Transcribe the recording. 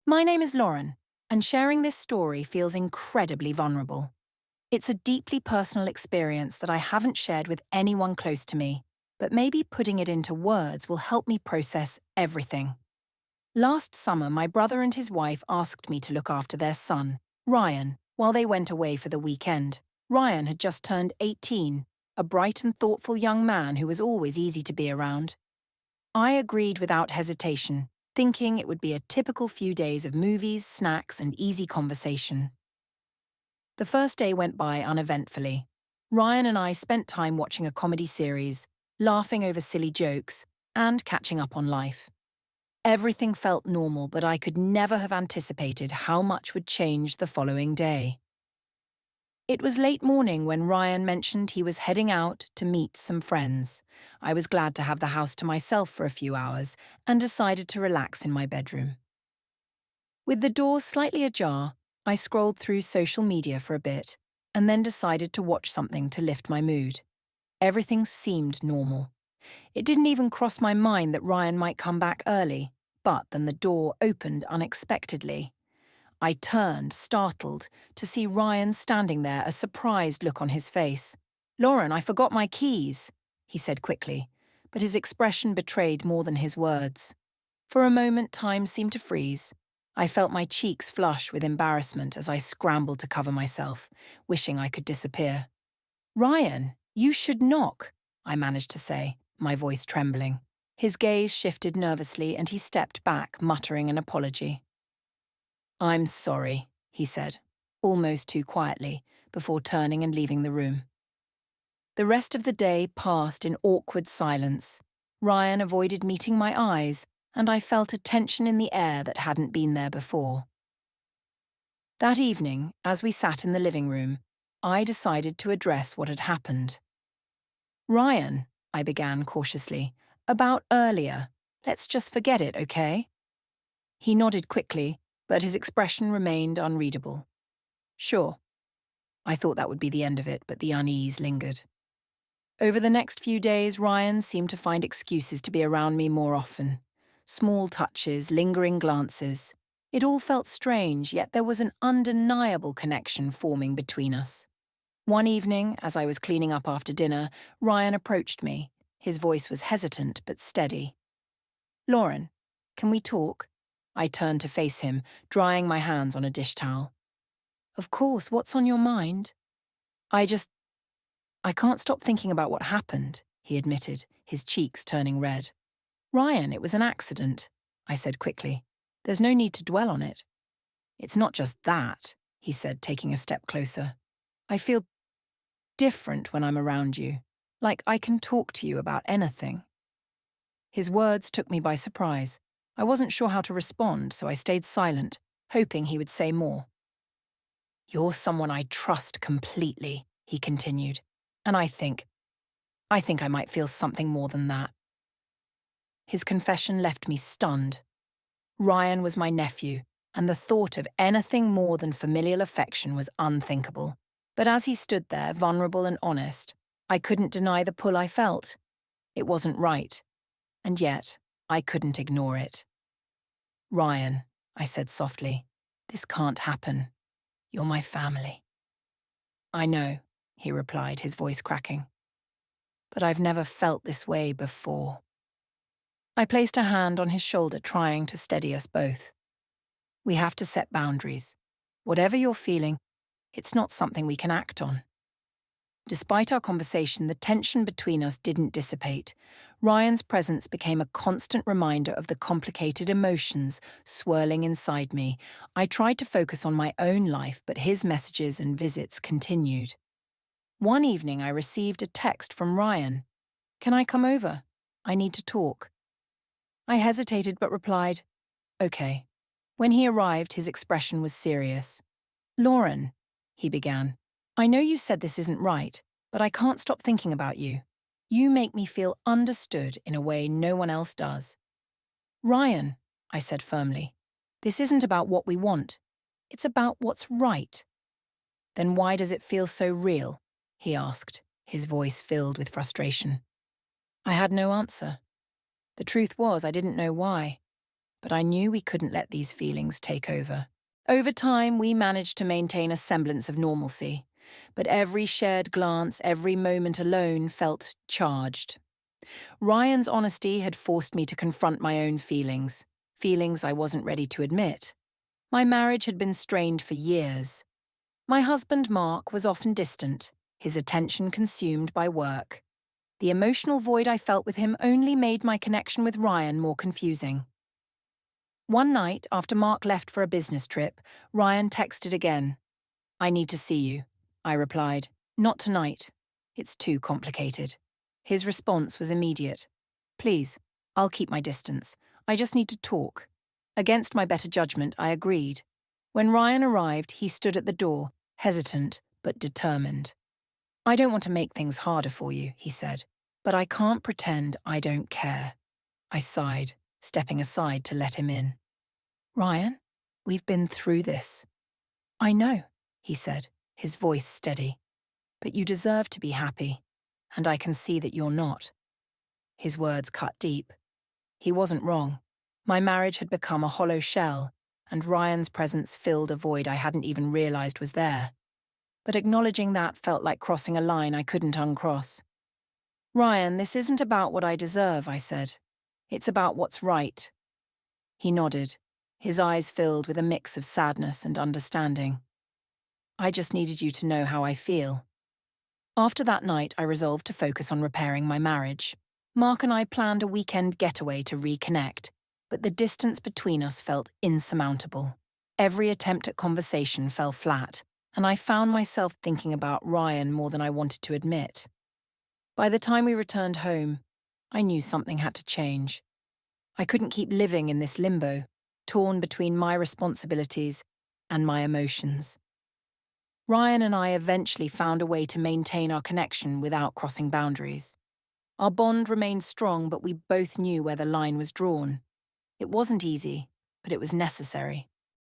My name is Lauren, and sharing this story feels incredibly vulnerable. It's a deeply personal experience that I haven't shared with anyone close to me, but maybe putting it into words will help me process everything. Last summer, my brother and his wife asked me to look after their son, Ryan, while they went away for the weekend. Ryan had just turned 18, a bright and thoughtful young man who was always easy to be around. I agreed without hesitation, thinking it would be a typical few days of movies, snacks, and easy conversation. The first day went by uneventfully. Ryan and I spent time watching a comedy series, laughing over silly jokes, and catching up on life. Everything felt normal, but I could never have anticipated how much would change the following day. It was late morning when Ryan mentioned he was heading out to meet some friends. I was glad to have the house to myself for a few hours and decided to relax in my bedroom. With the door slightly ajar, I scrolled through social media for a bit and then decided to watch something to lift my mood. Everything seemed normal. It didn't even cross my mind that Ryan might come back early, but then the door opened unexpectedly. I turned, startled, to see Ryan standing there, a surprised look on his face. "Lauren, I forgot my keys," he said quickly, but his expression betrayed more than his words. For a moment, time seemed to freeze. I felt my cheeks flush with embarrassment as I scrambled to cover myself, wishing I could disappear. "Ryan, you should knock," I managed to say, my voice trembling. His gaze shifted nervously and he stepped back, muttering an apology. "I'm sorry," he said, almost too quietly, before turning and leaving the room. The rest of the day passed in awkward silence. Ryan avoided meeting my eyes, and I felt a tension in the air that hadn't been there before. That evening, as we sat in the living room, I decided to address what had happened. "Ryan," I began cautiously, "about earlier. Let's just forget it, okay?" He nodded quickly, but his expression remained unreadable. "Sure." I thought that would be the end of it, but the unease lingered. Over the next few days, Ryan seemed to find excuses to be around me more often. Small touches, lingering glances. It all felt strange, yet there was an undeniable connection forming between us. One evening, as I was cleaning up after dinner, Ryan approached me. His voice was hesitant but steady. "Lauren, can we talk?" I turned to face him, drying my hands on a dish towel. "Of course, what's on your mind?" I can't stop thinking about what happened," he admitted, his cheeks turning red. "Ryan, it was an accident," I said quickly. "There's no need to dwell on it." "It's not just that," he said, taking a step closer. "I feel different when I'm around you, like I can talk to you about anything." His words took me by surprise. I wasn't sure how to respond, so I stayed silent, hoping he would say more. "You're someone I trust completely," he continued, "and I think I might feel something more than that." His confession left me stunned. Ryan was my nephew, and the thought of anything more than familial affection was unthinkable. But as he stood there, vulnerable and honest, I couldn't deny the pull I felt. It wasn't right, and yet I couldn't ignore it. "Ryan," I said softly, "this can't happen. You're my family." "I know," he replied, his voice cracking. "But I've never felt this way before." I placed a hand on his shoulder, trying to steady us both. "We have to set boundaries. Whatever you're feeling, it's not something we can act on." Despite our conversation, the tension between us didn't dissipate. Ryan's presence became a constant reminder of the complicated emotions swirling inside me. I tried to focus on my own life, but his messages and visits continued. One evening, I received a text from Ryan. "Can I come over? I need to talk." I hesitated but replied, "Okay." When he arrived, his expression was serious. "Lauren," he began, "I know you said this isn't right, but I can't stop thinking about you. You make me feel understood in a way no one else does." "Ryan," I said firmly, "this isn't about what we want. It's about what's right." "Then why does it feel so real?" he asked, his voice filled with frustration. I had no answer. The truth was, I didn't know why. but I knew we couldn't let these feelings take over. Over time, we managed to maintain a semblance of normalcy, but every shared glance, every moment alone felt charged. Ryan's honesty had forced me to confront my own feelings, feelings I wasn't ready to admit. My marriage had been strained for years. My husband, Mark, was often distant, his attention consumed by work. The emotional void I felt with him only made my connection with Ryan more confusing. One night, after Mark left for a business trip, Ryan texted again. "I need to see you," I replied. "Not tonight. It's too complicated." His response was immediate. "Please, I'll keep my distance. I just need to talk." Against my better judgment, I agreed. When Ryan arrived, he stood at the door, hesitant but determined. "I don't want to make things harder for you," he said, "but I can't pretend I don't care." I sighed, stepping aside to let him in. "Ryan, we've been through this." "I know," he said, his voice steady. "But you deserve to be happy, and I can see that you're not." His words cut deep. He wasn't wrong. My marriage had become a hollow shell, and Ryan's presence filled a void I hadn't even realized was there. But acknowledging that felt like crossing a line I couldn't uncross. "Ryan, this isn't about what I deserve," I said. "It's about what's right." He nodded, his eyes filled with a mix of sadness and understanding. "I just needed you to know how I feel." After that night, I resolved to focus on repairing my marriage. Mark and I planned a weekend getaway to reconnect, but the distance between us felt insurmountable. Every attempt at conversation fell flat, and I found myself thinking about Ryan more than I wanted to admit. By the time we returned home, I knew something had to change. I couldn't keep living in this limbo, torn between my responsibilities and my emotions. Ryan and I eventually found a way to maintain our connection without crossing boundaries. Our bond remained strong, but we both knew where the line was drawn. It wasn't easy, but it was necessary.